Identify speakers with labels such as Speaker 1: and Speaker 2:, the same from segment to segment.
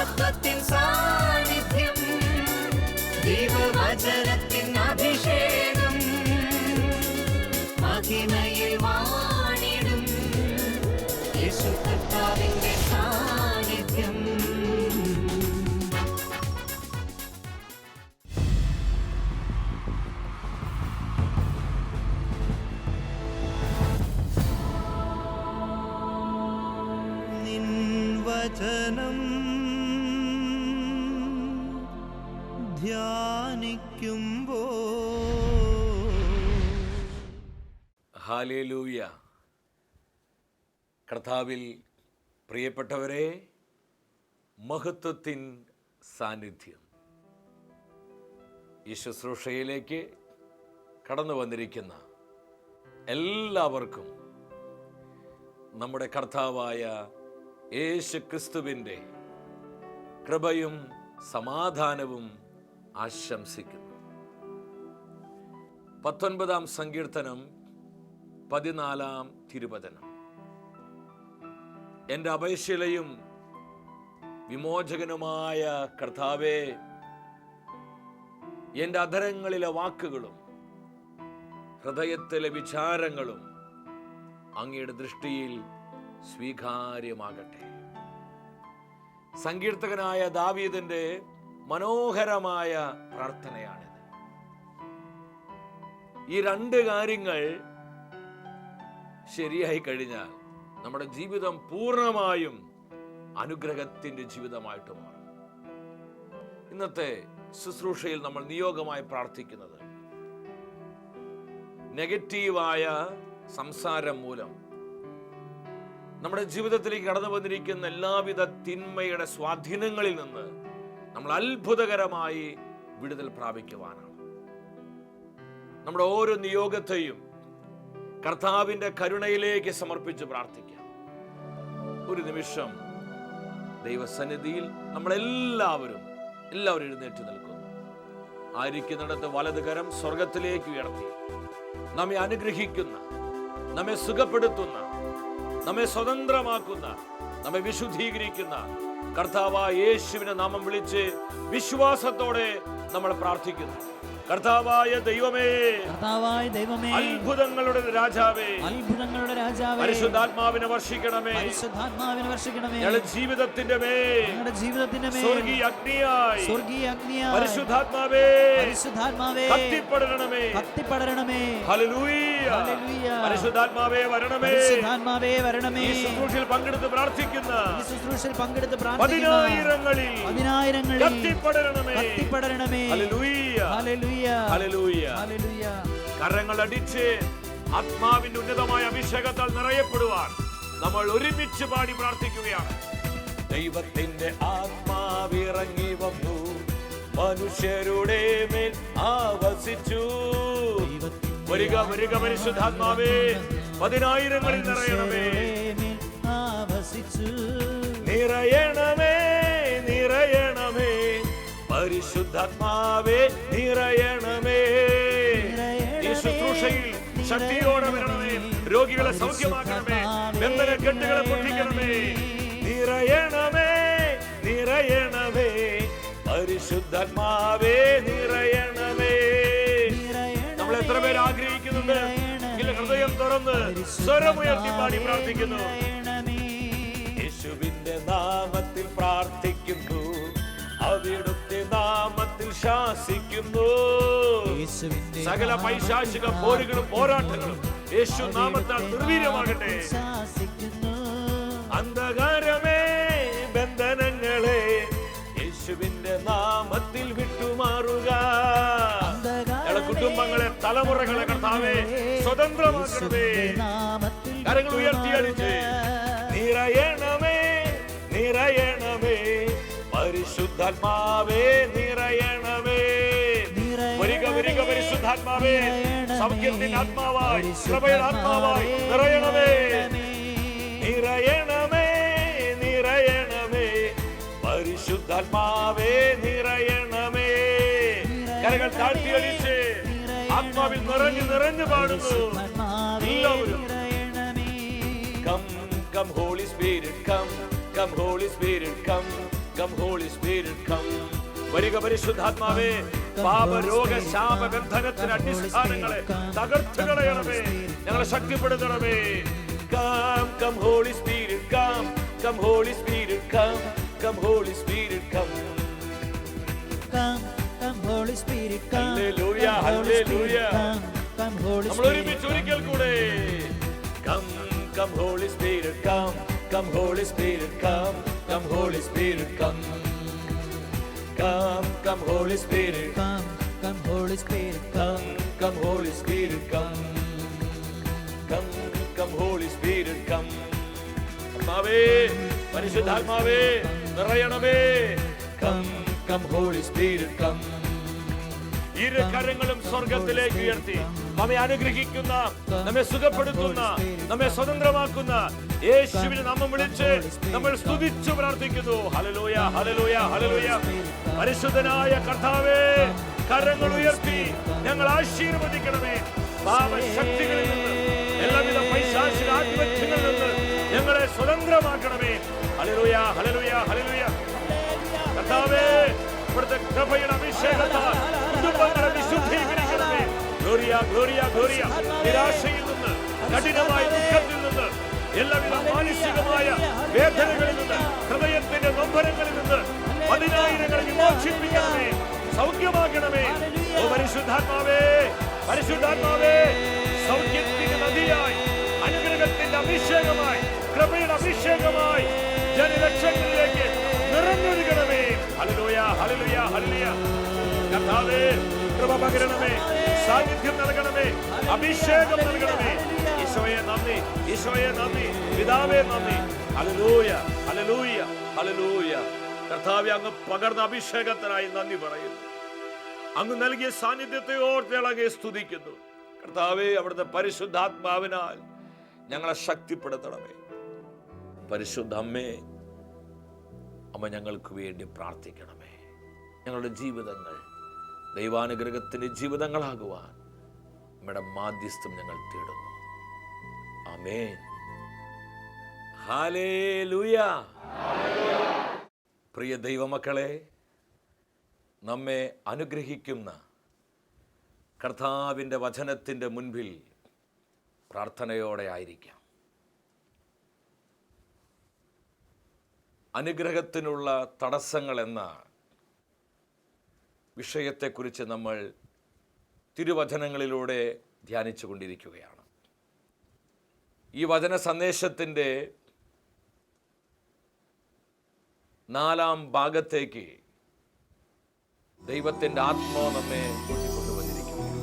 Speaker 1: മഹത്വത്തിൻ സാന്നിധ്യം, ദൈവവചനത്തിൻ അഭിഷേകം, മഹിമയിൽ വാണിടും യേശു കർത്താവിന്റെ സാന്നിധ്യം.
Speaker 2: വചനം ധ്യാനിക്കുമ്പോ
Speaker 3: ഹല്ലേലൂയ. കർത്താവിൽ പ്രിയപ്പെട്ടവരെ, മഹത്വത്തിൻ സാന്നിധ്യം ഈ ശുശ്രൂഷയിലേക്ക് കടന്നു വന്നിരിക്കുന്ന എല്ലാവർക്കും നമ്മുടെ കർത്താവായ യേശു ക്രിസ്തുവിൻ്റെ കൃപയും സമാധാനവും ആശംസിക്കുന്നു. 19-ാം സങ്കീർത്തനം 14-ാം തിരുവചനം. എൻ്റെ അപേക്ഷയിലെയും വിമോചകനുമായ കർത്താവേ, എൻ്റെ അധരങ്ങളിലെ വാക്കുകളും ഹൃദയത്തിലെ വിചാരങ്ങളും അങ്ങയുടെ ദൃഷ്ടിയിൽ സ്വീകാര്യമാകട്ടെ. സങ്കീർത്തകനായ ദാവീദിന്റെ മനോഹരമായ പ്രാർത്ഥനയാണിത്. ഈ രണ്ട് കാര്യങ്ങൾ ശരിയായി കഴിഞ്ഞാൽ നമ്മുടെ ജീവിതം പൂർണ്ണമായും അനുഗ്രഹത്തിന്റെ ജീവിതമായിട്ട് മാറും. ഇന്നത്തെ ശുശ്രൂഷയിൽ നമ്മൾ നിയോഗമായി പ്രാർത്ഥിക്കുന്നത്, നെഗറ്റീവായ സംസാരം മൂലം നമ്മുടെ ജീവിതത്തിലേക്ക് കടന്നു വന്നിരിക്കുന്ന എല്ലാവിധ തിന്മയുടെ സ്വാധീനങ്ങളിൽ നിന്ന് നമ്മൾ അത്ഭുതകരമായി വിടുതൽ പ്രാപിക്കുവാനാണ്. നമ്മുടെ ഓരോ നിയോഗത്തെയും കർത്താവിന്റെ കരുണയിലേക്ക് സമർപ്പിച്ച് പ്രാർത്ഥിക്കാം. ഒരു നിമിഷം ദൈവസന്നിധിയിൽ നമ്മളെല്ലാവരും എഴുന്നേറ്റ് നിൽക്കുന്നു. ആയിരിക്കുന്നിടത്ത് വലതുകരം സ്വർഗത്തിലേക്ക് ഉയർത്തി നമ്മെ അനുഗ്രഹിക്കുന്ന, നമ്മെ സുഖപ്പെടുത്തുന്ന, നമ്മെ സ്വതന്ത്രമാക്കുന്ന, നമ്മെ വിശുദ്ധീകരിക്കുന്ന കർത്താവായ യേശുവിനെ നാമം വിളിച്ച് വിശ്വാസത്തോടെ നമ്മൾ പ്രാർത്ഥിക്കുന്നു. കർത്താവായ ദൈവമേ, അത്ഭുതങ്ങളുടെ രാജാവേ, പരിശുദ്ധാത്മാവിനെ വർഷിക്കണമേ. ഞങ്ങളുടെ ജീവിതത്തിന്റെ മേൽ സ്വർഗീയ അഗ്നിയായി പരിശുദ്ധാത്മാവേ കത്തിപ്പടരണമേ. ഹല്ലേലൂയ. പരിശുദ്ധാത്മാവേ വരണമേ. ഈ ശുശ്രൂഷയിൽ പങ്കെടുത്ത് പ്രാർത്ഥിക്കുന്ന പതിനായിരങ്ങളിൽ കത്തിപ്പടരണമേ. ഹല്ലേലൂയ. കരങ്ങളടിച്ച് ആത്മാവിന്റെ ഉന്നതമായ അഭിഷേകത്താൽ നിറയപ്പെടുവാൻ നമ്മൾ ഒരുമിച്ച് പാടി പ്രാർത്ഥിക്കുകയാണ്. ദൈവത്തിന്റെ ആത്മാവിറങ്ങി വന്നു, മനുഷ്യരുടെ മേൽ ആവസിച്ചു. വരിക വരിക പരിശുദ്ധാത്മാവേ, പതിനായിരങ്ങളിൽ നിറയണമേ. നിറയണമേ, നിറയണമേ പരിശുദ്ധാത്മാവേ, നിറയണമേ. ഈ ശുശ്രൂഷയിൽ ശക്തിയോടെ വരണമേ. രോഗികളെ സൗഖ്യമാക്കണമേ, ബന്ധന കെട്ടുകളെ പൊട്ടിക്കണമേ. നിറയണമേ, നിറയണമേ പരിശുദ്ധാത്മാവേ, നിറയണമേ. നമ്മൾ എത്ര പേര് ആഗ്രഹിക്കുന്നുണ്ട്? ഹൃദയം തുറന്ന് സ്വരമുയർത്തി പാടി പ്രാർത്ഥിക്കുന്നു. യേശുവിന്റെ നാമത്തിൽ പ്രാർത്ഥിക്കുന്നു, അവിടുത്തെ നാമത്തിൽ ശാസിക്കുന്നു. സകല പൈശാചിക പോരുകളും പോരാട്ടങ്ങളും യേശു നാമത്താൽ നിർവീര്യമാകട്ടെ. അന്ധകാരമേ, ബന്ധനങ്ങളെ യേശുവിന്റെ നാമത്തിൽ വിട്ടുമാറുക. കുടുംബങ്ങളെ, തലമുറകളെ കർത്താവേ സ്വതന്ത്രമാക്കണമേ. കരങ്ങൾ ഉയർത്തിയടിച്ച് നിറയണമേ, നിറയണമേ പരിശുദ്ധാത്മാവേ, നിറയണമേ. വരിക വരിക പരിശുദ്ധാത്മാവേ, സൗഖ്യത്തിന്റെ ആത്മാവായി, കൃപയുടെ ആത്മാവായി നിറയണമേ. നിറയണമേ, നിറയണമേ പരിശുദ്ധാത്മാവേ, നിറയണമേ. കരങ്ങൾ താഴ്ത്തിയടിച്ച് ആത്മാവിൽ നിറഞ്ഞു നിറഞ്ഞു പാടുന്നു എല്ലാവരും. Come, come Holy Spirit, come, come Holy Spirit, come, Come Holy Spirit, come. വരിക പരിശുദ്ധാത്മാവേ, പാപരോഗ ശാപ ബന്ധനത്തിന് അടിസ്ഥാനങ്ങളെ തകർത്ത് കളയണമേ, ഞങ്ങളെ ശക്തിപ്പെടുത്തണമേ. Come, come Holy Spirit, come. Come Holy Spirit, come. Come Holy Spirit, come.
Speaker 4: Come, come Holy Spirit, come.
Speaker 3: Hallelujah, hallelujah.
Speaker 4: Come Holy
Speaker 3: നമ്മൾ
Speaker 4: Spirit.
Speaker 3: ഒരുമിച്ച് ഒരിക്കൽ കൂടെ. Come, come Holy Spirit, come. Come Holy Spirit, come. Come Holy Spirit, come. Come, come Holy Spirit.
Speaker 4: Come, come Holy Spirit, come.
Speaker 3: Come, come Holy Spirit, come. Come, come Holy Spirit, come. ആത്മാവേ, പരിശുദ്ധാത്മാവേ, നിറയണമേ. Come, come Holy Spirit, come. ഇരു കരങ്ങളും സ്വർഗത്തിലേക്ക് ഉയർത്തി നമ്മെ അനുഗ്രഹിക്കുന്ന, നമ്മെ സുഖപ്പെടുത്തുന്ന, നമ്മെ സ്വതന്ത്രമാക്കുന്ന യേശുവിനെ നാമം വിളിച്ച് നമ്മൾ സ്തുതിച്ചു പ്രാർത്ഥിക്കുന്നു. ഹല്ലേലൂയ, ഹല്ലേലൂയ, ഹല്ലേലൂയ. പരിശുദ്ധനായ കർത്താവേ, കരങ്ങൾ ഉയർത്തി ഞങ്ങൾ ആശീർവദിക്കണമേ. പാപശക്തികളിൽ നിന്ന്, എല്ലാവിധ പൈശാചിക ആധിപത്യങ്ങളിൽ നിന്ന് ഞങ്ങളെ സ്വതന്ത്രമാക്കണമേ. ഹല്ലേലൂയ, ഹല്ലേലൂയ, ഹല്ലേലൂയ. കർത്താവേ, ഇവിടുത്തെ കൃപയുടെ അഭിഷേകത്താൽ കുടുംബങ്ങളെ വിശുദ്ധീകരിക്കണമേ. Gloria, Gloria, Gloria. നിരാശയിൽ നിന്ന്, കഠിനമായ ദുഃഖത്തിൽ നിന്ന്, എല്ലാവിധ മാനസികമായ വേദനകളിൽ നിന്ന്, ഹൃദയത്തിന്റെ നൊമ്പരങ്ങളിൽ നിന്ന് പതിനായിരങ്ങളെ വിമോചിപ്പിക്കണമേ, സൗഖ്യമാക്കണമേ. ഓ പരിശുദ്ധാത്മാവേ, പരിശുദ്ധാത്മാവേ, സൗഖ്യത്തിന്റെ നദിയായി, അനുഗ്രഹത്തിന്റെ അഭിഷേകമായി, കൃപയുടെ അഭിഷേകമായി ജനലക്ഷങ്ങളിലേക്ക് നിറഞ്ഞൊഴുകണമേ. ഹല്ലേലൂയ, ഹല്ലേലൂയ, ഹല്ലേലൂയ. കർത്താവേ, കൃപ പകരണമേ, സാന്നിധ്യം നൽകണമേ, അഭിഷേകം നൽകണമേ. ഈശോയെ നന്ദി, ഈശോയെ നന്ദി, പിതാവേ നന്ദി. ഹല്ലേലൂയ, ഹല്ലേലൂയ, ഹല്ലേലൂയ. കർത്താവേ, അങ്ങ് പകർന്ന അഭിഷേകത്തിനായി നന്ദി പറയുന്നു. അങ്ങ് നൽകിയ സാന്നിധ്യത്തെ ഓർത്തിളങ്ങി സ്തുതിക്കുന്നു. കർത്താവേ, അവിടുത്തെ പരിശുദ്ധാത്മാവിനാൽ ഞങ്ങളെ ശക്തിപ്പെടുത്തണമേ. പരിശുദ്ധ അമ്മേ, അമ്മ ഞങ്ങൾക്ക് വേണ്ടി പ്രാർത്ഥിക്കണമേ. ഞങ്ങളുടെ ജീവിതങ്ങൾ ദൈവാനുഗ്രഹത്തിന്റെ ജീവിതങ്ങളാകുവാൻ അമ്മയുടെ മാധ്യസ്ഥം ഞങ്ങൾ തേടുന്നു. ആമേൻ. ഹല്ലേലൂയ. പ്രിയ ദൈവമക്കളെ, നമ്മെ അനുഗ്രഹിക്കുന്ന കർത്താവിൻ്റെ വചനത്തിൻ്റെ മുൻപിൽ പ്രാർത്ഥനയോടെ ആയിരിക്കാം. അനുഗ്രഹത്തിനുള്ള തടസ്സങ്ങൾ എന്ന വിഷയത്തെക്കുറിച്ച് നമ്മൾ തിരുവചനങ്ങളിലൂടെ ധ്യാനിച്ചു കൊണ്ടിരിക്കുകയാണ്. ഈ വചന സന്ദേശത്തിൻ്റെ 4ാം ഭാഗത്തേക്ക് ദൈവത്തിൻ്റെ ആത്മാവ് നമ്മെ കൂട്ടിക്കൊണ്ടുവന്നിരിക്കുകയാണ്.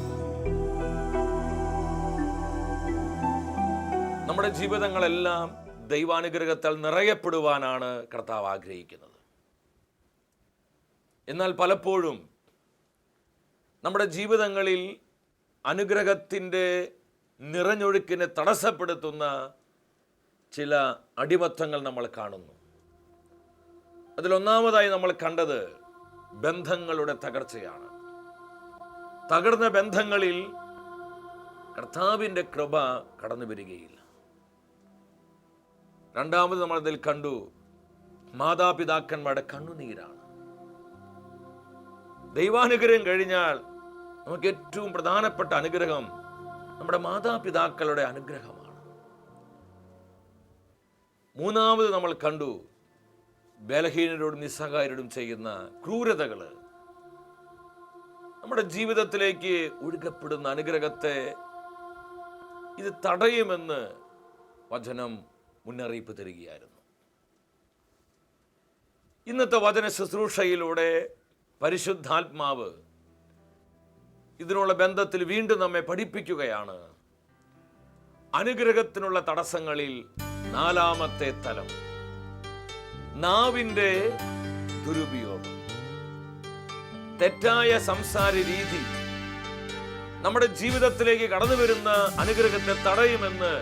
Speaker 3: നമ്മുടെ ജീവിതങ്ങളെല്ലാം ദൈവാനുഗ്രഹത്താൽ നിറയപ്പെടുവാനാണ് കർത്താവ് ആഗ്രഹിക്കുന്നത്. എന്നാൽ പലപ്പോഴും നമ്മുടെ ജീവിതങ്ങളിൽ അനുഗ്രഹത്തിൻ്റെ നിറഞ്ഞൊഴുക്കിനെ തടസ്സപ്പെടുത്തുന്ന ചില അടിമത്തങ്ങൾ നമ്മൾ കാണുന്നു. അതിലൊന്നാമതായി നമ്മൾ കണ്ടത് ബന്ധങ്ങളുടെ തകർച്ചയാണ്. തകർന്ന ബന്ധങ്ങളിൽ കർത്താവിൻ്റെ കൃപ കടന്നു വരികയില്ല. രണ്ടാമത് നമ്മൾ അതിൽ കണ്ടു മാതാപിതാക്കന്മാരുടെ കണ്ണുനീരാണ്. ദൈവാനുഗ്രഹം കഴിഞ്ഞാൽ നമുക്ക് ഏറ്റവും പ്രധാനപ്പെട്ട അനുഗ്രഹം നമ്മുടെ മാതാപിതാക്കളുടെ അനുഗ്രഹമാണ്. മൂന്നാമത് നമ്മൾ കണ്ടു ബലഹീനരോടും നിസ്സഹായരോടും ചെയ്യുന്ന ക്രൂരതകൾ നമ്മുടെ ജീവിതത്തിലേക്ക് ഒഴുകപ്പെടുന്ന അനുഗ്രഹത്തെ ഇത് തടയുമെന്ന് വചനം മുന്നറിയിപ്പ് തരികയായിരുന്നു. ഇന്നത്തെ വചന ശുശ്രൂഷയിലൂടെ പരിശുദ്ധാത്മാവ് ഇതിനുള്ള ബന്ധത്തിൽ വീണ്ടും നമ്മെ പഠിപ്പിക്കുകയാണ്. അനുഗ്രഹത്തിനുള്ള തടസ്സങ്ങളിൽ 4ാമത്തെ തലം നാവിൻ്റെ ദുരുപയോഗം. തെറ്റായ സംസാര രീതി നമ്മുടെ ജീവിതത്തിലേക്ക് കടന്നു വരുന്ന അനുഗ്രഹത്തെ തടയുമെന്ന്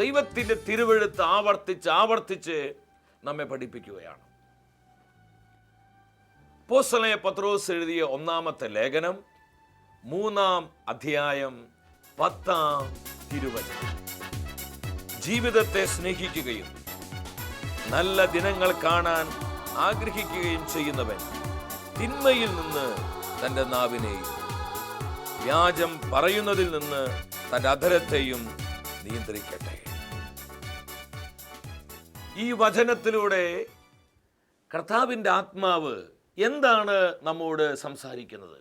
Speaker 3: ദൈവത്തിൻ്റെ തിരുവെഴുത്ത് ആവർത്തിച്ച് നമ്മെ പഠിപ്പിക്കുകയാണ്. അപ്പോസ്തലനായ പത്രോസ് എഴുതിയ 1ാമത്തെ ലേഖനം 3-ാം അധ്യായം 10-ാം തിരുവചനം. ജീവിതത്തെ സ്നേഹിക്കുകയും നല്ല ദിനങ്ങൾ കാണാൻ ആഗ്രഹിക്കുകയും ചെയ്യുന്നവൻ തിന്മയിൽ നിന്ന് തൻ്റെ നാവിനെയും വ്യാജം പറയുന്നതിൽ നിന്ന് തൻ്റെ അധരത്തെയും നിയന്ത്രിക്കട്ടെ. ഈ വചനത്തിലൂടെ കർത്താവിൻ്റെ ആത്മാവ് എന്താണ് നമ്മോട് സംസാരിക്കുന്നത്?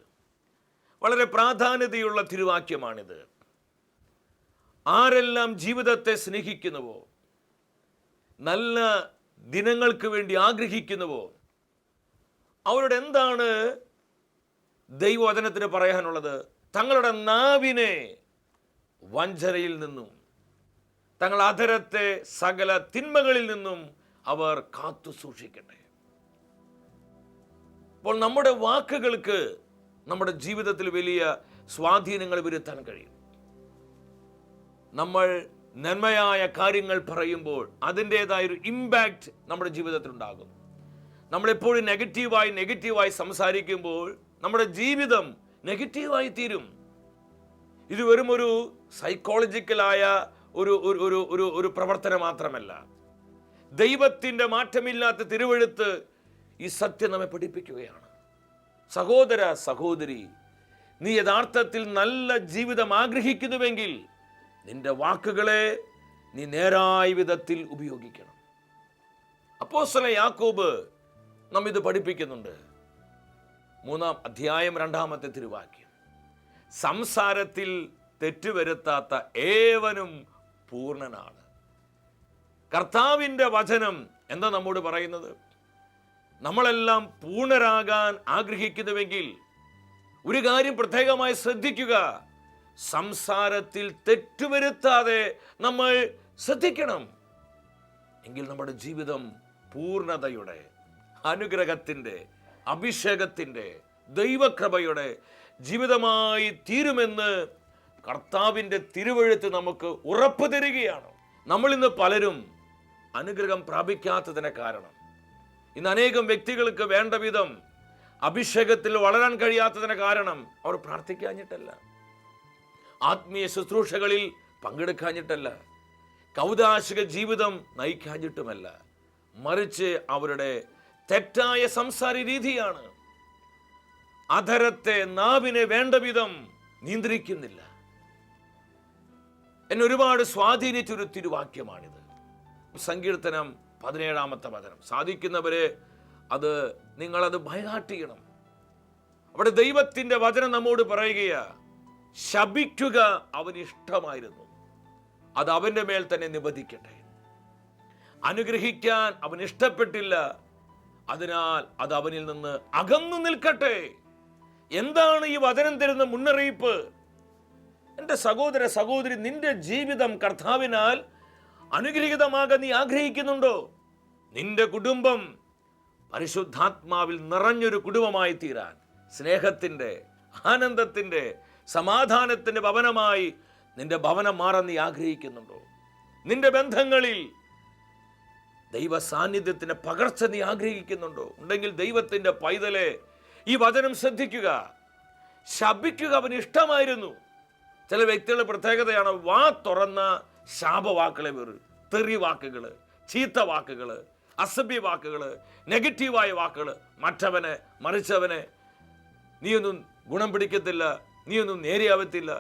Speaker 3: വളരെ പ്രാധാന്യതയുള്ള തിരുവാക്യമാണിത്. ആരെല്ലാം ജീവിതത്തെ സ്നേഹിക്കുന്നുവോ, നല്ല ദിനങ്ങൾക്ക് വേണ്ടി ആഗ്രഹിക്കുന്നുവോ, അവരോട് എന്താണ് ദൈവവചനത്തിന് പറയാനുള്ളത്? തങ്ങളുടെ നാവിനെ വഞ്ചനയിൽ നിന്നും തങ്ങൾ അധരത്തെ സകല തിന്മകളിൽ നിന്നും അവർ കാത്തു സൂക്ഷിക്കട്ടെ. അപ്പോൾ നമ്മുടെ വാക്കുകൾക്ക് നമ്മുടെ ജീവിതത്തിൽ വലിയ സ്വാധീനങ്ങൾ വരുത്താൻ കഴിയും. നമ്മൾ നന്മയായ കാര്യങ്ങൾ പറയുമ്പോൾ അതിൻ്റെതായൊരു ഇമ്പാക്റ്റ് നമ്മുടെ ജീവിതത്തിൽ ഉണ്ടാകും. നമ്മളെപ്പോഴും നെഗറ്റീവായി സംസാരിക്കുമ്പോൾ നമ്മുടെ ജീവിതം നെഗറ്റീവായി തീരും. ഇത് വെറും ഒരു സൈക്കോളജിക്കലായ ഒരു പ്രവർത്തനം മാത്രമല്ല. ദൈവത്തിൻ്റെ മാറ്റമില്ലാത്ത തിരുവെഴുത്ത് ഈ സത്യം നമ്മെ പഠിപ്പിക്കുകയാണ്. സഹോദര സഹോദരി, നീ യഥാർത്ഥത്തിൽ നല്ല ജീവിതം ആഗ്രഹിക്കുന്നുവെങ്കിൽ നിന്റെ വാക്കുകളെ നീ നേരായ വിധത്തിൽ ഉപയോഗിക്കണം. അപ്പോസ്തലൻ യാക്കോബ് നമ്മെ ഇത് പഠിപ്പിക്കുന്നുണ്ട്. 3-ാം അധ്യായം 2-ാമത്തെ തിരുവാക്യം, സംസാരത്തിൽ തെറ്റുവരുത്താത്ത ഏവനും പൂർണ്ണനാണ്. കർത്താവിൻ്റെ വചനം എന്താ നമ്മോട് പറയുന്നത്? നമ്മളെല്ലാം പൂർണ്ണരാകാൻ ആഗ്രഹിക്കുന്നുവെങ്കിൽ ഒരു കാര്യം പ്രത്യേകമായി ശ്രദ്ധിക്കുക. സംസാരത്തിൽ തെറ്റുവരുത്താതെ നമ്മൾ ശ്രദ്ധിക്കണം. എങ്കിൽ നമ്മുടെ ജീവിതം പൂർണ്ണതയുടെ, അനുഗ്രഹത്തിൻ്റെ, അഭിഷേകത്തിൻ്റെ, ദൈവകൃപയുടെ ജീവിതമായി തീരുമെന്ന് കർത്താവിൻ്റെ തിരുവെഴുത്ത് നമുക്ക് ഉറപ്പ് തരികയാണ്. നമ്മൾ ഇന്ന് പലരും അനുഗ്രഹം പ്രാപിക്കാത്തതിന് കാരണം, ഇന്ന് അനേകം വ്യക്തികൾക്ക് വേണ്ട വിധം അഭിഷേകത്തിൽ വളരാൻ കഴിയാത്തതിന് കാരണം അവർ പ്രാർത്ഥിക്കാഞ്ഞിട്ടല്ല, ആത്മീയ ശുശ്രൂഷകളിൽ പങ്കെടുക്കാഞ്ഞിട്ടല്ല, കൗദാശിക ജീവിതം നയിക്കാഞ്ഞിട്ടുമല്ല, മറിച്ച് അവരുടെ തെറ്റായ സംസാര രീതിയാണ്. അധരത്തെ, നാവിനെ വേണ്ട വിധം നിയന്ത്രിക്കുന്നില്ല. എന്നെ ഒരുപാട് സ്വാധീനിച്ചൊരു തിരുവാക്യമാണിത്. സങ്കീർത്തനം 17-ാമത്തെ വചനം. സാധിക്കുന്നവരെ നിങ്ങളത് ബൈഹാർട്ട് ചെയ്യണം. അവിടെ ദൈവത്തിൻ്റെ വചനം നമ്മോട് പറയുകയാ, ശപിക്കുക അവന് ഇഷ്ടമായിരുന്നു, അത് അവൻ്റെ മേൽ തന്നെ നിബന്ധിക്കട്ടെ. അനുഗ്രഹിക്കാൻ അവൻ ഇഷ്ടപ്പെട്ടില്ല, അതിനാൽ അത് അവനിൽ നിന്ന് അകന്നു നിൽക്കട്ടെ. എന്താണ് ഈ വചനം തരുന്ന മുന്നറിയിപ്പ്? എൻ്റെ സഹോദര സഹോദരി, നിന്റെ ജീവിതം കർത്താവിനാൽ അനുഗ്രഹീതമാകാൻ നീ ആഗ്രഹിക്കുന്നുണ്ടോ? നിന്റെ കുടുംബം പരിശുദ്ധാത്മാവിൽ നിറഞ്ഞൊരു കുടുംബമായി തീരാൻ, സ്നേഹത്തിൻ്റെ, ആനന്ദത്തിൻ്റെ, സമാധാനത്തിൻ്റെ ഭവനമായി നിന്റെ ഭവനം മാറാൻ നീ ആഗ്രഹിക്കുന്നുണ്ടോ? നിന്റെ ബന്ധങ്ങളിൽ ദൈവ സാന്നിധ്യത്തിൻ്റെ പകർച്ച നീ ആഗ്രഹിക്കുന്നുണ്ടോ? ഉണ്ടെങ്കിൽ ദൈവത്തിൻ്റെ പൈതലെ, ഈ വചനം ശ്രദ്ധിക്കുക. ശപിക്കുക അവന് ഇഷ്ടമായിരുന്നു. ചില വ്യക്തികളുടെ പ്രത്യേകതയാണ് വാ തുറന്ന ശാപവാക്കുകളെ വെറു, തെറി വാക്കുകൾ, ചീത്ത വാക്കുകൾ, അസഭ്യ വാക്കുകൾ, നെഗറ്റീവായ വാക്കുകൾ, മറ്റവനെ മറിച്ചവനെ നീയൊന്നും ഗുണം പിടിക്കത്തില്ല, നീയൊന്നും നേരെയാവത്തില്ല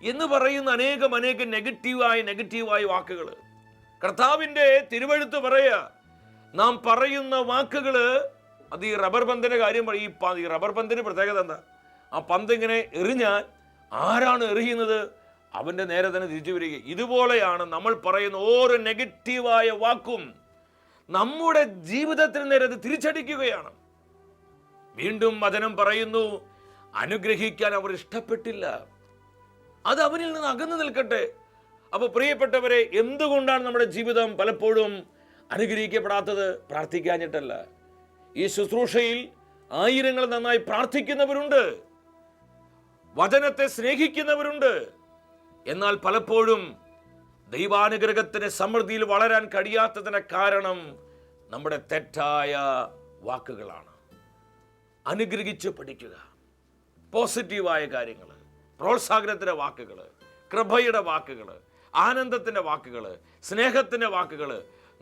Speaker 3: എന്ന് പറയുന്ന അനേകം നെഗറ്റീവായ വാക്കുകൾ. കർത്താവിൻ്റെ തിരുവെഴുത്ത് പറയുക, നാം പറയുന്ന വാക്കുകൾ അത് ഈ റബ്ബർ പന്തിൻ്റെ കാര്യം പറയും. ഈ റബ്ബർ പന്തിന് പ്രത്യേകത എന്താ? ആ പന്ത് ഇങ്ങനെ എറിഞ്ഞാൽ ആരാണ് എറിയുന്നത് അവൻ്റെ നേരെ തന്നെ തിരിച്ചു വരിക. ഇതുപോലെയാണ് നമ്മൾ പറയുന്ന ഓരോ നെഗറ്റീവായ വാക്കും നമ്മുടെ ജീവിതത്തിന് നേരെ അത് തിരിച്ചടിക്കുകയാണ്. വീണ്ടും വചനം പറയുന്നു, അനുഗ്രഹിക്കാൻ അവർ ഇഷ്ടപ്പെട്ടില്ല, അത് അവനിൽ നിന്ന് അകന്നു നിൽക്കട്ടെ. അപ്പോൾ പ്രിയപ്പെട്ടവരെ, എന്തുകൊണ്ടാണ് നമ്മുടെ ജീവിതം പലപ്പോഴും അനുഗ്രഹിക്കപ്പെടാത്തത്? പ്രാർത്ഥിക്കാഞ്ഞിട്ടല്ല. ഈ ശുശ്രൂഷയിൽ ആയിരങ്ങൾ നന്നായി പ്രാർത്ഥിക്കുന്നവരുണ്ട്, വചനത്തെ സ്നേഹിക്കുന്നവരുണ്ട്. എന്നാൽ പലപ്പോഴും ദൈവാനുഗ്രഹത്തിന് സമൃദ്ധിയിൽ വളരാൻ കഴിയാത്തതിന് കാരണം നമ്മുടെ തെറ്റായ വാക്കുകളാണ്. അനുഗ്രഹിച്ച് പഠിക്കുക. പോസിറ്റീവായ കാര്യങ്ങൾ, പ്രോത്സാഹനത്തിൻ്റെ വാക്കുകൾ, കൃപയുടെ വാക്കുകൾ, ആനന്ദത്തിൻ്റെ വാക്കുകൾ, സ്നേഹത്തിൻ്റെ വാക്കുകൾ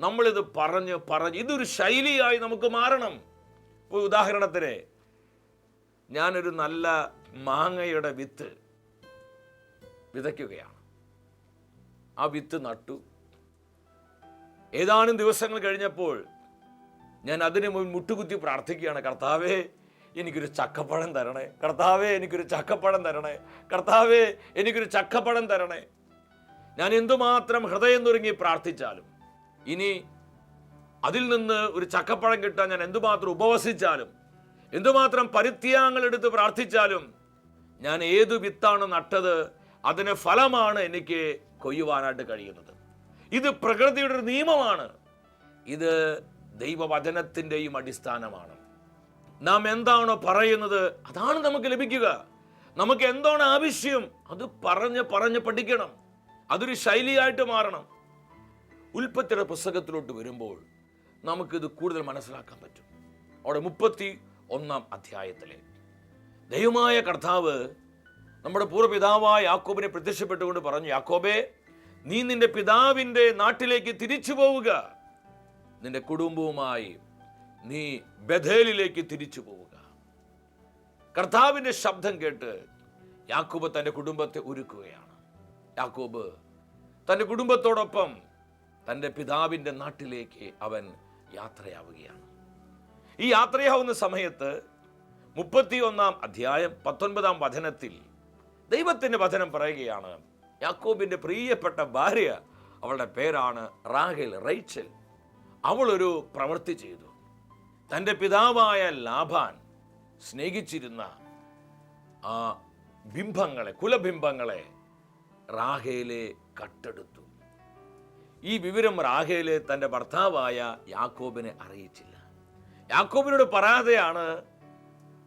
Speaker 3: നമ്മളിത് പറഞ്ഞ് ഇതൊരു ശൈലിയായി നമുക്ക് മാറണം. ഉദാഹരണത്തിന്, ഞാനൊരു നല്ല മാങ്ങയുടെ വിത്ത് വിതയ്ക്കുകയാണ്. ആ വിത്ത് നട്ടു. ഏതാനും ദിവസങ്ങൾ കഴിഞ്ഞപ്പോൾ ഞാൻ അതിന് മുൻ മുട്ടുകുത്തി പ്രാർത്ഥിക്കുകയാണ്, കർത്താവേ എനിക്കൊരു ചക്കപ്പഴം തരണേ, കർത്താവേ എനിക്കൊരു ചക്കപ്പഴം തരണേ, കർത്താവേ എനിക്കൊരു ചക്കപ്പഴം തരണേ. ഞാൻ എന്തുമാത്രം ഹൃദയം നുറുങ്ങി പ്രാർത്ഥിച്ചാലും, ഇനി അതിൽ നിന്ന് ഒരു ചക്കപ്പഴം കിട്ടാൻ ഞാൻ എന്തുമാത്രം ഉപവസിച്ചാലും, എന്തുമാത്രം പരിത്യാഗങ്ങൾ എടുത്ത് പ്രാർത്ഥിച്ചാലും, ഞാൻ ഏതു വിത്താണ് നട്ടത് അതിന് ഫലമാണ് എനിക്ക് കൊയ്യുവാനായിട്ട് കഴിയുന്നത്. ഇത് പ്രകൃതിയുടെ ഒരു നിയമമാണ്. ഇത് ദൈവവചനത്തിൻ്റെയും അടിസ്ഥാനമാണ്. നാം എന്താണോ പറയുന്നത് അതാണ് നമുക്ക് ലഭിക്കുക. നമുക്ക് എന്താണ് ആവശ്യം അത് പറഞ്ഞ് പഠിക്കണം. അതൊരു ശൈലിയായിട്ട് മാറണം. ഉൽപ്പത്തിയുടെ പുസ്തകത്തിലോട്ട് വരുമ്പോൾ നമുക്കിത് കൂടുതൽ മനസ്സിലാക്കാൻ പറ്റും. അവിടെ 31-ാം അധ്യായത്തിലെ ദൈവമായ കർത്താവ് നമ്മുടെ പൂർവ്വപിതാവായ യാക്കോബിനെ പ്രത്യക്ഷപ്പെട്ടുകൊണ്ട് പറഞ്ഞു, യാക്കോബേ, നീ നിന്റെ പിതാവിൻ്റെ നാട്ടിലേക്ക് തിരിച്ചു പോവുക, നിന്റെ കുടുംബവുമായി നീ ബഥേലിലേക്ക് തിരിച്ചു പോവുക. കർത്താവിൻ്റെ ശബ്ദം കേട്ട് യാക്കോബ് തൻ്റെ കുടുംബത്തെ ഒരുക്കുകയാണ്. യാക്കോബ് തൻ്റെ കുടുംബത്തോടൊപ്പം തൻ്റെ പിതാവിൻ്റെ നാട്ടിലേക്ക് അവൻ യാത്രയാവുകയാണ്. ഈ യാത്രയാവുന്ന സമയത്ത് 31-ാം അധ്യായം 19-ാം വചനത്തിൽ ദൈവത്തിൻ്റെ വചനം പറയുകയാണ്, യാക്കോബിൻ്റെ പ്രിയപ്പെട്ട ഭാര്യ, അവളുടെ പേരാണ് റേച്ചൽ. അവളൊരു പ്രവൃത്തി ചെയ്തു. തൻ്റെ പിതാവായ ലാബാൻ സ്നേഹിച്ചിരുന്ന ആ ബിംബങ്ങളെ, കുലബിംബങ്ങളെ റാഹേലെ കട്ടെടുത്തു. ഈ വിവരം റാഹേല് തൻ്റെ ഭർത്താവായ യാക്കോബിനെ അറിയിച്ചില്ല. യാക്കോബിനോട് പറയാതെയാണ്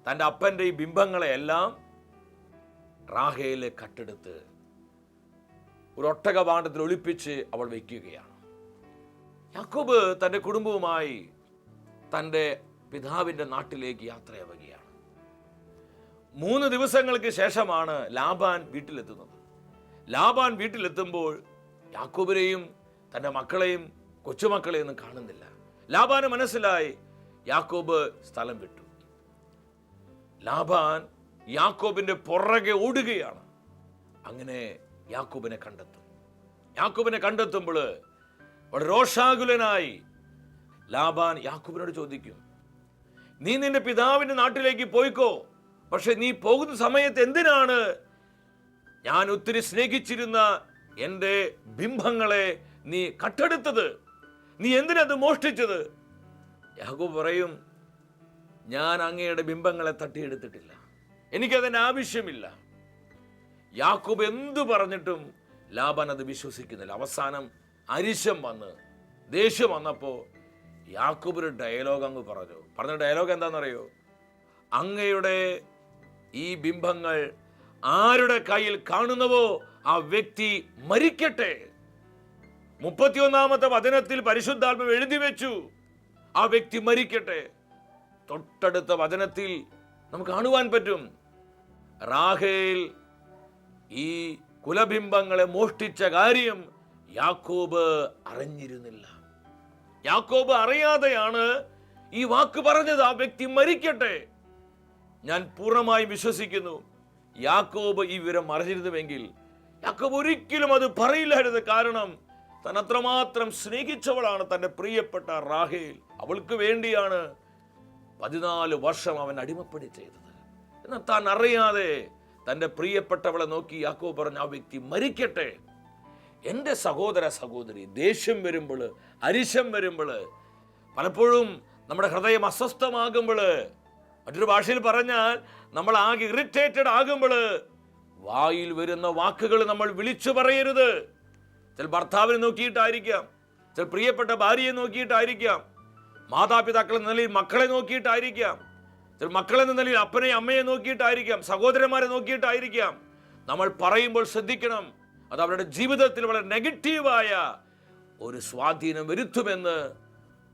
Speaker 3: തൻ്റെ അപ്പൻ്റെ ഈ ബിംബങ്ങളെ എല്ലാം റാഹേല് കട്ടെടുത്ത് ഒരു ഒട്ടകപാണ്ടത്തിൽ ഒളിപ്പിച്ച് അവൾ വയ്ക്കുകയാണ്. യാക്കോബ് തൻ്റെ കുടുംബവുമായി തൻ്റെ പിതാവിൻ്റെ നാട്ടിലേക്ക് യാത്രയാവുകയാണ്. 3 ദിവസങ്ങൾക്ക് ശേഷമാണ് ലാബാൻ വീട്ടിലെത്തുന്നത്. ലാബാൻ വീട്ടിലെത്തുമ്പോൾ യാക്കോബിനെയും തൻ്റെ മക്കളെയും കൊച്ചുമക്കളെയും ഒന്നും കാണുന്നില്ല. ലാബാന് മനസ്സിലായി യാക്കോബ് സ്ഥലം വിട്ടു. ലാബാൻ യാക്കോബിന്റെ പുറകെ ഓടുകയാണ്. അങ്ങനെ യാക്കോബിനെ കണ്ടെത്തുമ്പോൾ വളരെ രോഷാകുലനായി ലാബാൻ യാക്കോബിനോട് ചോദിക്കും, നീ നിന്റെ പിതാവിന്റെ നാട്ടിലേക്ക് പോയിക്കോ, പക്ഷെ നീ പോകുന്ന സമയത്ത് എന്തിനാണ് ഞാൻ ഒത്തിരി സ്നേഹിച്ചിരുന്ന എൻ്റെ ബിംബങ്ങളെ നീ കട്ടെടുത്തത്? നീ എന്തിനത് മോഷ്ടിച്ചത്? യാക്കോബ് പറയും, ഞാൻ അങ്ങയുടെ ബിംബങ്ങളെ തട്ടിയെടുത്തിട്ടില്ല, എനിക്കതിന് ആവശ്യമില്ല. യാക്കോബ് എന്തു പറഞ്ഞിട്ടും ലാബാൻ അത് വിശ്വസിക്കുന്നില്ല. അവസാനം അരിശം വന്ന് ദേഷ്യം വന്നപ്പോൾ യാക്കോബ് ഒരു ഡയലോഗ് അങ്ങ് പറഞ്ഞ ഡയലോഗ് എന്താണെന്നറിയോ? അങ്ങയുടെ ഈ ബിംബങ്ങൾ ആരുടെ കയ്യിൽ കാണുന്നവോ ആ വ്യക്തി മരിക്കട്ടെ. 31-ാമത്തെ വചനത്തിൽ പരിശുദ്ധാത്മാവ് എഴുതി വെച്ചു, ആ വ്യക്തി മരിക്കട്ടെ. തൊട്ടടുത്ത വചനത്തിൽ നമുക്ക് കാണുവാൻ പറ്റും, റാഹേൽ ഈ കുലബിംബങ്ങളെ മോഷ്ടിച്ച കാര്യം യാക്കോബ് അറിഞ്ഞിരുന്നില്ല. യാക്കോബ് അറിയാതെയാണ് ഈ വാക്ക് പറഞ്ഞത്, ആ വ്യക്തി മരിക്കട്ടെ. ഞാൻ പൂർണ്ണമായും വിശ്വസിക്കുന്നു, യാക്കോബ് ഈ വിവരം അറിഞ്ഞിരുന്നുവെങ്കിൽ യാക്കോബ് ഒരിക്കലും അത് പറയില്ലായിരുന്നു. കാരണം താൻ അത്രമാത്രം സ്നേഹിച്ചവളാണ് തൻ്റെ പ്രിയപ്പെട്ട റാഹേൽ. അവൾക്ക് വേണ്ടിയാണ് 14 വർഷം അവൻ അടിമപ്പണി ചെയ്തത്. എന്നാൽ താൻ അറിയാതെ തൻ്റെ പ്രിയപ്പെട്ടവളെ നോക്കി യാക്കോബ് പറഞ്ഞു, ആ വ്യക്തി മരിക്കട്ടെ. എൻ്റെ സഹോദര സഹോദരി, ദേഷ്യം വരുമ്പോൾ, അരിശം വരുമ്പോൾ, പലപ്പോഴും നമ്മുടെ ഹൃദയം അസ്വസ്ഥമാകുമ്പോൾ, മറ്റൊരു ഭാഷയിൽ പറഞ്ഞാൽ നമ്മൾ ആകെ ഇറിറ്റേറ്റഡ് ആകുമ്പോൾ വായിൽ വരുന്ന വാക്കുകൾ നമ്മൾ വിളിച്ചു പറയരുത്. ചില ഭർത്താവിനെ നോക്കിയിട്ടായിരിക്കാം, ചില പ്രിയപ്പെട്ട ഭാര്യയെ നോക്കിയിട്ടായിരിക്കാം, മാതാപിതാക്കൾ എന്ന നിലയിൽ മക്കളെ നോക്കിയിട്ടായിരിക്കാം, ചില മക്കളെന്ന നിലയിൽ അപ്പനെയും അമ്മയെ നോക്കിയിട്ടായിരിക്കാം, സഹോദരന്മാരെ നോക്കിയിട്ടായിരിക്കാം. നമ്മൾ പറയുമ്പോൾ ശ്രദ്ധിക്കണം, അത് അവരുടെ ജീവിതത്തിൽ വളരെ നെഗറ്റീവായ ഒരു സ്വാധീനം വരുത്തുമെന്ന്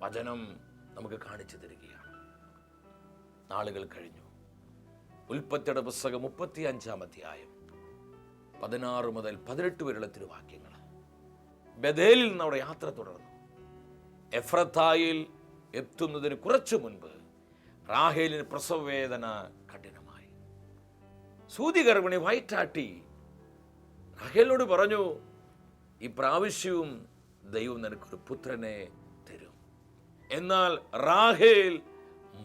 Speaker 3: വചനം നമുക്ക് കാണിച്ചു തരികയാണ്. നാളുകൾ കഴിഞ്ഞു. ഉൽപ്പത്തിയുടെ പുസ്തകം 35-ാം അധ്യായം 16 മുതൽ 18 വരെയുള്ള തിരുവാക്യങ്ങൾ. ബഥേലിൽ നിന്ന് അവിടെ യാത്ര തുടർന്നു. എഫ്രത്തായിൽ എത്തുന്നതിന് കുറച്ചു മുൻപ് റാഹേലിന് പ്രസവവേദന കഠിനമായി. സൂതി ഗർഭിണി വയറ്റാട്ടി റാഹേലിനോട് പറഞ്ഞു, ഈ പ്രാവശ്യവും ദൈവം നിനക്കൊരു പുത്രനെ തരും. എന്നാൽ റാഹേൽ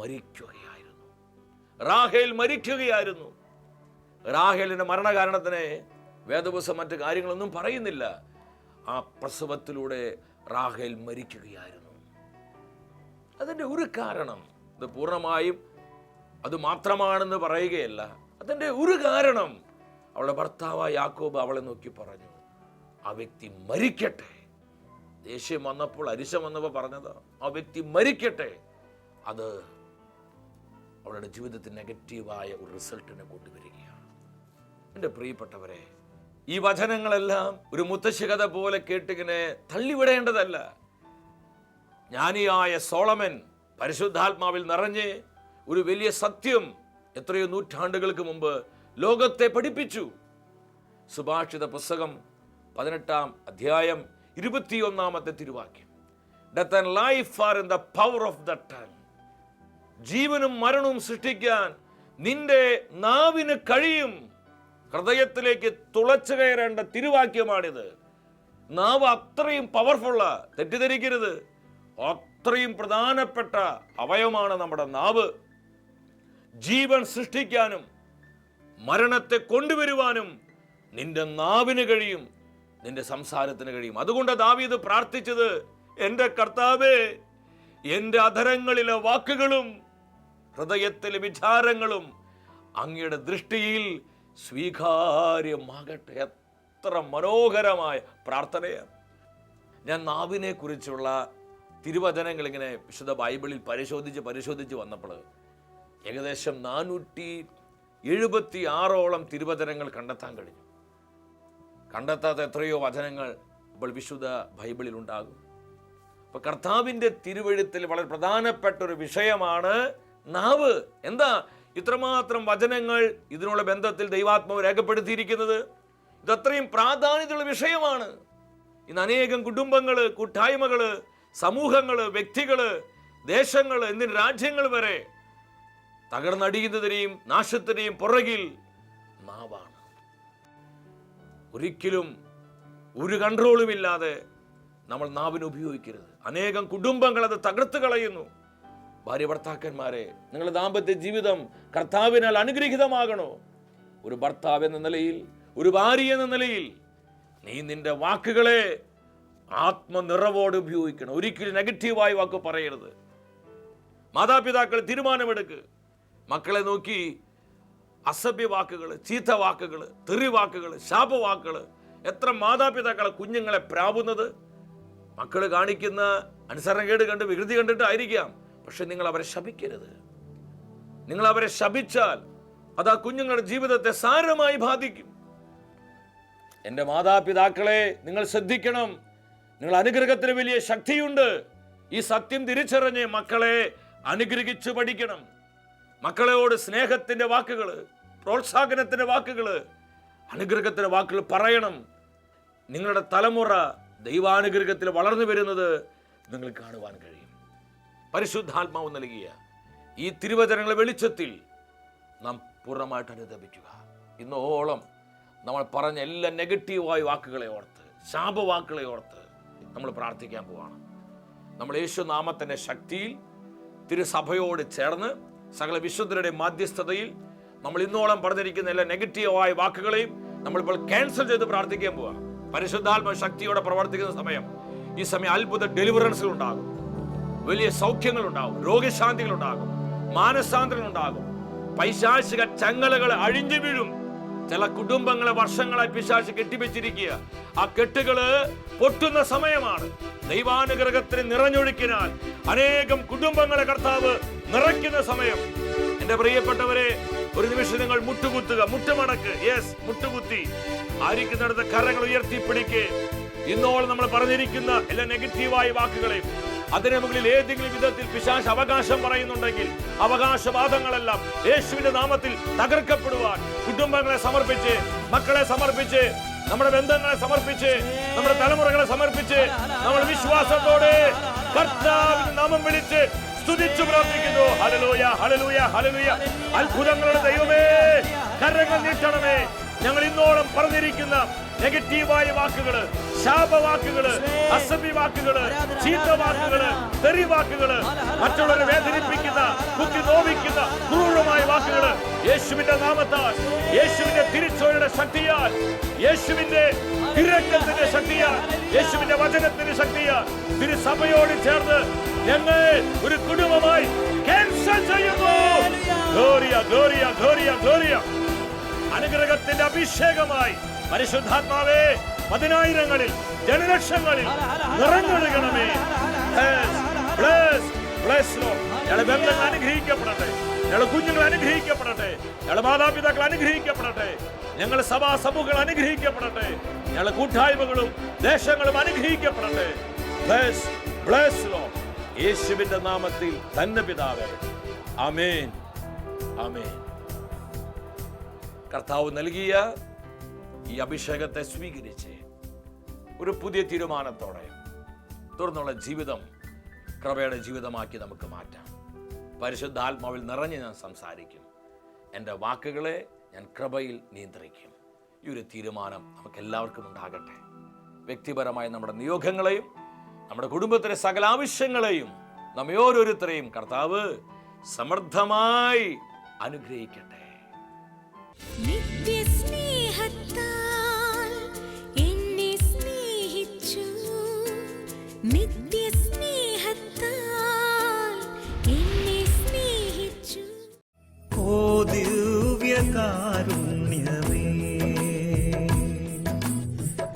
Speaker 3: മരിക്കുകയായിരുന്നു. റാഹേലിന്റെ മരണകാരണത്തിന് വേദപുസ്തകം മറ്റു കാര്യങ്ങളൊന്നും പറയുന്നില്ല. ആ പ്രസവത്തിലൂടെ റാഹേൽ മരിക്കുകയായിരുന്നു. അതിൻ്റെ ഒരു കാരണം, ഇത് പൂർണ്ണമായും അത് മാത്രമാണെന്ന് പറയുകയല്ല, അതിൻ്റെ ഒരു കാരണം അവളുടെ ഭർത്താവായ യാക്കോബ് അവളെ നോക്കി പറഞ്ഞു, ആ വ്യക്തി മരിക്കട്ടെ. ദേഷ്യം വന്നപ്പോൾ, അരിശം വന്നപ്പോൾ പറഞ്ഞത്, ആ വ്യക്തി മരിക്കട്ടെ. അത് അവളുടെ ജീവിതത്തിൽ നെഗറ്റീവായ ഒരു റിസൾട്ടിനെ കൊണ്ടുവരികയാണ്. എൻ്റെ പ്രിയപ്പെട്ടവരെ, ഈ വചനങ്ങളെല്ലാം ഒരു മുത്തശ്ശി കഥ പോലെ കേട്ടിങ്ങനെ തള്ളിവിടേണ്ടതല്ല. ജ്ഞാനിയായ സോളമൻ പരിശുദ്ധാത്മാവിൽ നിറഞ്ഞ് ഒരു വലിയ സത്യം എത്രയോ നൂറ്റാണ്ടുകൾക്ക് മുമ്പ് ലോകത്തെ പഠിപ്പിച്ചു. സുഭാഷിത പുസ്തകം 18-ാം അധ്യായം 21-ാമത്തെ തിരുവാക്യം, Death and life are in the power of the tongue. ജീവനും മരണവും സൃഷ്ടിക്കാൻ നിന്റെ നാവിന് കഴിയും. ഹൃദയത്തിലേക്ക് തുളച്ചു കയറേണ്ട തിരുവാക്യമാണിത്. നാവ് അത്രയും പവർഫുള്ളാ, തെറ്റിദ്ധരിക്കരുത്. അത്രയും പ്രധാനപ്പെട്ട അവയവമാണ് നമ്മുടെ നാവ്. ജീവൻ സൃഷ്ടിക്കാനും മരണത്തെ കൊണ്ടുവരുവാനും നിന്റെ നാവിന് കഴിയും, നിന്റെ സംസാരത്തിന് കഴിയും. അതുകൊണ്ട് ദാവീദ് പ്രാർത്ഥിച്ചത്, എൻ്റെ കർത്താവേ, എൻ്റെ അധരങ്ങളിലെ വാക്കുകളും ഹൃദയത്തിലെ വിചാരങ്ങളും അങ്ങയുടെ ദൃഷ്ടിയിൽ സ്വീകാര്യമാകട്ടെ. എത്ര മനോഹരമായ പ്രാർത്ഥനയാണ്. ഞാൻ നാവിനെ കുറിച്ചുള്ള തിരുവചനങ്ങൾ ഇങ്ങനെ വിശുദ്ധ ബൈബിളിൽ പരിശോധിച്ച് വന്നപ്പോൾ ഏകദേശം 476ഓളം തിരുവചനങ്ങൾ കണ്ടെത്താൻ കഴിഞ്ഞു. കണ്ടെത്താത്ത എത്രയോ വചനങ്ങൾ ഇപ്പോൾ വിശുദ്ധ ബൈബിളിൽ ഉണ്ടാകും. അപ്പൊ കർത്താവിൻ്റെ തിരുവെഴുത്തിൽ വളരെ പ്രധാനപ്പെട്ട ഒരു വിഷയമാണ് നാവ്. എന്താ ഇത്രമാത്രം വചനങ്ങൾ ഇതിനുള്ള ബന്ധത്തിൽ ദൈവാത്മാവ് രേഖപ്പെടുത്തിയിരിക്കുന്നത്? ഇതത്രയും പ്രാധാന്യമുള്ള വിഷയമാണ്. ഇന്ന് അനേകം കുടുംബങ്ങള്, കൂട്ടായ്മകള്, സമൂഹങ്ങള്, വ്യക്തികള്, ദേശങ്ങള്, എന്തിന് രാജ്യങ്ങൾ വരെ തകർന്നടിയുന്നതിനെയും നാശത്തിനെയും പുറകിൽ നാവാണ്. ഒരിക്കലും ഒരു കൺട്രോളുമില്ലാതെ നമ്മൾ നാവിനെ ഉപയോഗിക്കരുത്. അനേകം കുടുംബങ്ങൾ അത് തകർത്ത് കളയുന്നു. ഭാര്യ ഭർത്താക്കന്മാരെ, നിങ്ങളുടെ ദാമ്പത്യ ജീവിതം കർത്താവിനാൽ അനുഗ്രഹീതമാകണോ? ഒരു ഭർത്താവ് എന്ന നിലയിൽ, ഒരു ഭാര്യ എന്ന നിലയിൽ നീ നിന്റെ വാക്കുകളെ ആത്മനിറവോട് ഉപയോഗിക്കണം. ഒരിക്കലും നെഗറ്റീവായി വാക്ക് പറയരുത്. മാതാപിതാക്കൾ തീരുമാനമെടുക്ക്. മക്കളെ നോക്കി അസഭ്യ വാക്കുകൾ, ചീത്ത വാക്കുകൾ, തെറി വാക്കുകൾ, ശാപവാക്കുകൾ, എത്ര മാതാപിതാക്കളെ കുഞ്ഞുങ്ങളെ പ്രാവുന്നത്. മക്കൾ കാണിക്കുന്ന അനുസരണക്കേട് കണ്ട് വികൃതി കണ്ടിട്ടായിരിക്കാം. പക്ഷെ നിങ്ങൾ അവരെ ശപിക്കരുത്. നിങ്ങൾ അവരെ ശപിച്ചാൽ അത് ആ കുഞ്ഞുങ്ങളുടെ ജീവിതത്തെ സാരമായി ബാധിക്കും. എൻ്റെ മാതാപിതാക്കളെ നിങ്ങൾ ശ്രദ്ധിക്കണം. നിങ്ങൾ അനുഗ്രഹത്തിന് വലിയ ശക്തിയുണ്ട്. ഈ സത്യം തിരിച്ചറിഞ്ഞ് മക്കളെ അനുഗ്രഹിച്ചു പഠിക്കണം. മക്കളോട് സ്നേഹത്തിന്റെ വാക്കുകൾ, പ്രോത്സാഹനത്തിന്റെ വാക്കുകൾ, അനുഗ്രഹത്തിന്റെ വാക്കുകൾ പറയണം. നിങ്ങളുടെ തലമുറ ദൈവാനുഗ്രഹത്തിൽ വളർന്നു വരുന്നത് നിങ്ങൾ കാണുവാൻ കഴിയും. പരിശുദ്ധാത്മാവ് നൽകിയ ഈ തിരുവചനങ്ങളെ വെളിച്ചത്തിൽ നാം പൂർണ്ണമായിട്ട് അനുദപിക്കുക. ഇന്നോളം നമ്മൾ പറഞ്ഞ എല്ലാ നെഗറ്റീവായ വാക്കുകളെ ഓർത്ത്, ശാപവാക്കുകളെ ഓർത്ത് നമ്മൾ പ്രാർത്ഥിക്കാൻ പോവാണ്. നമ്മൾ യേശുനാമത്തിൻ്റെ ശക്തിയിൽ തിരുസഭയോട് ചേർന്ന് സകല വിശുദ്ധരുടെ മധ്യസ്ഥതയിൽ നമ്മൾ ഇന്നോളം പറഞ്ഞിരിക്കുന്ന എല്ലാ നെഗറ്റീവായ വാക്കുകളെയും നമ്മളിപ്പോൾ ക്യാൻസൽ ചെയ്ത് പ്രാർത്ഥിക്കാൻ പോവാം. പരിശുദ്ധാത്മ ശക്തിയോടെ പ്രവർത്തിക്കുന്ന സമയം, ഈ സമയം അത്ഭുത ഡെലിവറൻസുകൾ ഉണ്ടാകും, വലിയ സൗഖ്യങ്ങൾ ഉണ്ടാകും, രോഗശാന്തികൾ ഉണ്ടാകും, മാനസാന്തരങ്ങൾ ഉണ്ടാകും, പൈശാചിക ചങ്ങലകൾ അഴിഞ്ഞു വീഴും. ചില കുടുംബങ്ങളെ വർഷങ്ങളായി പിശാച് കെട്ടിവെച്ചിരിക്കുക. ആ കെട്ടുകള് പൊട്ടുന്ന സമയമാണ്. ദൈവാനുഗ്രഹത്തിന് നിറഞ്ഞൊഴുക്കിനാൽ അനേകം കുടുംബങ്ങളെ കർത്താവ് നിറയ്ക്കുന്ന സമയം. എന്റെ പ്രിയപ്പെട്ടവരെ, ഒരു നിമിഷം നിങ്ങൾ മുട്ടുകുത്തുക, മുട്ടുമടക്ക്. യെസ്, മുട്ടുകുത്തി ആയിരിക്കുന്നിടത്ത് കരങ്ങൾ ഉയർത്തിപ്പിടിക്ക്. ഇന്നോളം നമ്മൾ പറഞ്ഞിരിക്കുന്ന എല്ലാ നെഗറ്റീവായ വാക്കുകളെയും അതിനെ മുകളിൽ ഏതെങ്കിലും വിധത്തിൽ പിശാച് അവകാശം പറയുന്നുണ്ടെങ്കിൽ അവകാശവാദങ്ങളെല്ലാം യേശുവിന്റെ നാമത്തിൽ തകർക്കപ്പെടുവാൻ കുടുംബങ്ങളെ സമർപ്പിച്ച്, മക്കളെ സമർപ്പിച്ച്, നമ്മുടെ ബന്ധങ്ങളെ സമർപ്പിച്ച്, നമ്മുടെ തലമുറകളെ സമർപ്പിച്ച് നമ്മൾ വിശ്വാസത്തോടെ കർത്താവിന്റെ നാമം വിളിച്ച് സ്തുതിച്ചു പ്രാർത്ഥിക്കുന്നു. ഹല്ലേലൂയ, ഹല്ലേലൂയ, ഹല്ലേലൂയ. അത്ഭുതങ്ങളുടെ ദൈവമേ, കരങ്ങൾ നീട്ടണമേ. ഞങ്ങൾ ഇന്നോളം പറഞ്ഞിരിക്കുന്ന നെഗറ്റീവായ വാക്കുകള്, ശാപവാക്കുകള്, അസഭ്യ വാക്കുകള്, ചീത്ത വാക്കുകള്, തെറി വാക്കുകള്, മറ്റുള്ളവരെ വേദനിപ്പിക്കുന്ന, കുത്തി നോവിക്കുന്ന ക്രൂരമായ വാക്കുകള് യേശുവിന്റെ നാമത്താൽ, യേശുവിന്റെ തിരിച്ചോയുടെ ശക്തിയാൽ, യേശുവിന്റെ തിരക്കത്തിന്റെ ശക്തിയാൽ, യേശുവിന്റെ വചനത്തിന്റെ ശക്തിയാൽ തിരുസഭയോട് ചേർന്ന് ഞങ്ങൾ ഒരു കുടുംബമായി ക്യാൻസൽ ചെയ്യുന്നു. Gloria, Gloria, Gloria, Gloria. അനുഗ്രഹത്തിന്റെ അഭിഷേകമായി പരിശുദ്ധാത്മാവേ പതിനായിരങ്ങളിൽ ജനലക്ഷങ്ങളിൽ നിറഞ്ഞൊഴുകണമേ. ഞങ്ങളുടെ ബന്ധങ്ങൾ അനുഗ്രഹിക്കപ്പെടട്ടെ, ഞങ്ങളുടെ കുഞ്ഞുങ്ങൾ അനുഗ്രഹിക്കപ്പെടട്ടെ, ഞങ്ങളുടെ മാതാപിതാക്കൾ അനുഗ്രഹിക്കപ്പെടട്ടെ, ഞങ്ങളുടെ സഭാ സമൂഹങ്ങൾ അനുഗ്രഹിക്കപ്പെടട്ടെ, ഞങ്ങളുടെ കൂട്ടായ്മകളും ദേശങ്ങളും അനുഗ്രഹിക്കപ്പെടട്ടെ. യേശുവിന്റെ നാമത്തിൽ തന്നെ പിതാവേ, ആമേൻ, ആമേൻ. കർത്താവ് നൽകിയ ഈ അഭിഷേകത്തെ സ്വീകരിച്ച് ഒരു പുതിയ തീരുമാനത്തോടെ തുടർന്നുള്ള ജീവിതം കൃപയുടെ ജീവിതമാക്കി നമുക്ക് മാറ്റാം. പരിശുദ്ധാത്മാവിൽ നിറഞ്ഞ് ഞാൻ സംസാരിക്കും. എൻ്റെ വാക്കുകളെ ഞാൻ കൃപയിൽ നിയന്ത്രിക്കും. ഈ ഒരു തീരുമാനം നമുക്ക് എല്ലാവർക്കും ഉണ്ടാകട്ടെ. വ്യക്തിപരമായ നമ്മുടെ നിയോഗങ്ങളെയും നമ്മുടെ കുടുംബത്തിലെ സകല ആവശ്യങ്ങളെയും നമ്മെ ഓരോരുത്തരെയും കർത്താവ് സമൃദ്ധമായി അനുഗ്രഹിക്കട്ടെ.
Speaker 5: നിത്യസ്നേഹത്താൽ എന്നെ സ്നേഹിച്ചു, നിത്യസ്നേഹത്താൽ എന്നെ സ്നേഹിച്ചു.
Speaker 2: ഓ ദിവ്യകാരുണ്യമേ,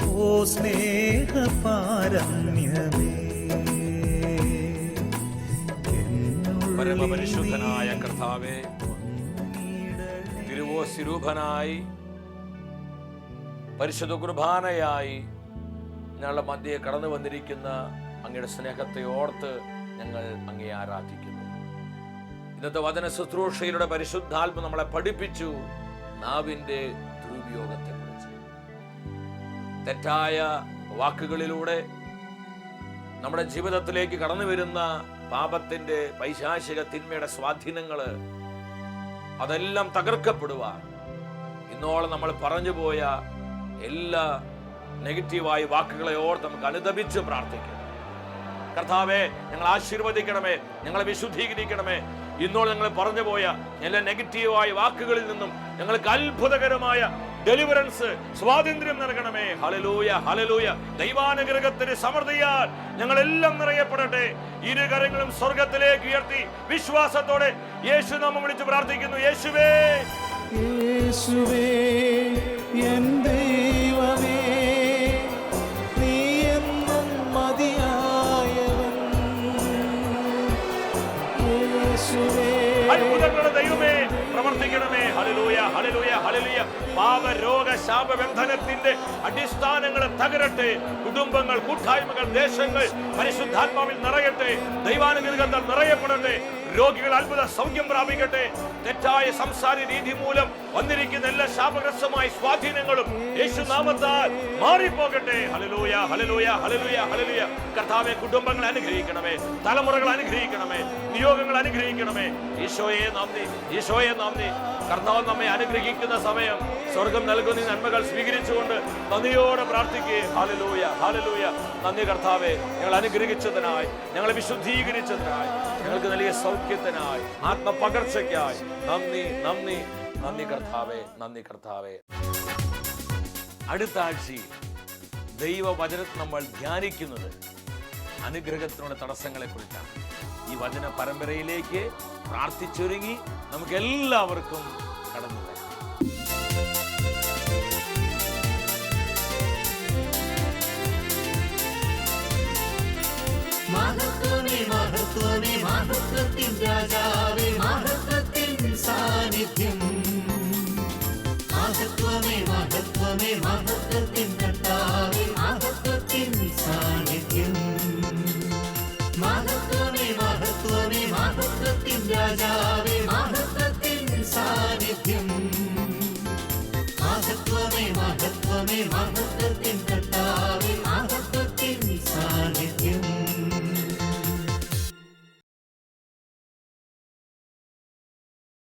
Speaker 2: ഓ സ്നേഹപാരമ്യമേ,
Speaker 3: പരമപരിശുദ്ധനായ കർത്താവേ, തിരുവോസ്വരൂപനായി പരിശുദ്ധ കുർബാനയായി ഞങ്ങളുടെ മധ്യേ കടന്നു വന്നിരിക്കുന്ന അങ്ങയുടെ സ്നേഹത്തെ ഓർത്ത് ഞങ്ങൾ അങ്ങയെ ആരാധിക്കുന്നു. ഇന്നത്തെ വചന ശുശ്രൂഷയിലൂടെ പരിശുദ്ധാത്മ നമ്മളെ പഠിപ്പിച്ചു നാവിന്റെ ദുരുപയോഗത്തെ കുറിച്ച്. തെറ്റായ വാക്കുകളിലൂടെ നമ്മുടെ ജീവിതത്തിലേക്ക് കടന്നു വരുന്ന പാപത്തിന്റെ പൈശാചിക തിന്മയുടെ സ്വാധീനങ്ങള് അതെല്ലാം തകർക്കപ്പെടുവാൻ ഇന്നോളം നമ്മൾ പറഞ്ഞു പോയ എല്ലാ നെഗറ്റീവായ വാക്കുകളെ ഓർത്ത് നമുക്ക് അനുദപിച്ച് പ്രാർത്ഥിക്കണം. കർത്താവേ, ഞങ്ങൾ ആശീർവദിക്കണമേ, ഞങ്ങളെ വിശുദ്ധീകരിക്കണമേ. ഇന്നോളം ഞങ്ങൾ പറഞ്ഞു പോയ എല്ലാ നെഗറ്റീവായ വാക്കുകളിൽ നിന്നും ഞങ്ങൾക്ക് അത്ഭുതകരമായ ഡെലിവറൻസ്, സ്വാതന്ത്ര്യം നൽകണമേ. Hallelujah, hallelujah. ദൈവാനുഗ്രഹത്തിന്റെ സമൃദ്ധിയാൽ ഞങ്ങളെല്ലാം നിറയപ്പെടട്ടെ. ഇരു കരങ്ങളും സ്വർഗത്തിലേക്ക് ഉയർത്തി വിശ്വാസത്തോടെ യേശു നാമം വിളിച്ച് പ്രാർത്ഥിക്കുന്നു. യേശുവേ,
Speaker 2: യേശുവേ എൻ ദൈവമേ, നീ എന്നും മതിയായവൻ. യേശുവേ,
Speaker 3: അത്ഭുതങ്ങളുടെ ദൈവമേ, പ്രവർത്തിക്കണമേ. ഹല്ലേലൂയ, ഹല്ലേലൂയ, ഹല്ലേലൂയ. പാപരോഗ ശാപബന്ധനത്തിന്റെ അടിസ്ഥാനങ്ങൾ തകരട്ടെ. കുടുംബങ്ങൾ, കൂട്ടായ്മകൾ, ദേശങ്ങൾ പരിശുദ്ധാത്മാവിൽ നിറയട്ടെ. ദൈവാനുഗ്രഹത്താൽ നിറയപ്പെടട്ടെ. രോഗികൾ അത്ഭുത സൗഖ്യം പ്രാപിക്കട്ടെ. തെറ്റായ സംസാര രീതി മൂലം വന്നിരിക്കുന്ന എല്ലാ ശാപഗ്രസ്തമായ സ്വാധീനങ്ങളും യേശുനാമത്താൽ മാറിപ്പോകട്ടെ. ഹല്ലേലൂയ, ഹല്ലേലൂയ, ഹല്ലേലൂയ, ഹല്ലേലൂയ. കർത്താവേ, കുടുംബങ്ങൾ അനുഗ്രഹിക്കണമേ, തലമുറകൾ അനുഗ്രഹിക്കണമേ, നിയോഗങ്ങൾ അനുഗ്രഹിക്കണമേ. ഈശോയെ നന്ദി, ഈശോയെ നന്ദി. കർത്താവ് നമ്മെ അനുഗ്രഹിക്കുന്ന സമയം സ്വർഗം നൽകുന്ന നന്മകൾ സ്വീകരിച്ചുകൊണ്ട് നന്ദിയോടെ പ്രാർത്ഥിക്കുക. Hallelujah, hallelujah. നന്ദി കർത്താവേ, ഞങ്ങൾ അനുഗ്രഹിച്ചതിനായി, ഞങ്ങളെ വിശുദ്ധീകരിച്ചതിനായി, ഞങ്ങൾക്ക് നൽകിയ സൗഖ്യത്തിനായി, ആത്മപകർച്ചയ്ക്കായി നന്ദി, നന്ദി, നന്ദി കർത്താവേ, നന്ദി കർത്താവേ. അടുത്ത ആഴ്ചയിൽ ദൈവവചനത്തിൽ നമ്മൾ ധ്യാനിക്കുന്നത് അനുഗ്രഹത്തിനുള്ള തടസ്സങ്ങളെ കുറിച്ചാണ്. ഈ വചന പരമ്പരയിലേക്ക് പ്രാർത്ഥിച്ചൊരുങ്ങി നമുക്ക് എല്ലാവർക്കും കടന്നു വരാം.
Speaker 1: മഹത്വമേ, മഹത്വമേ, മഹത്വത്തിൻ രാജാവേ, മഹത്വം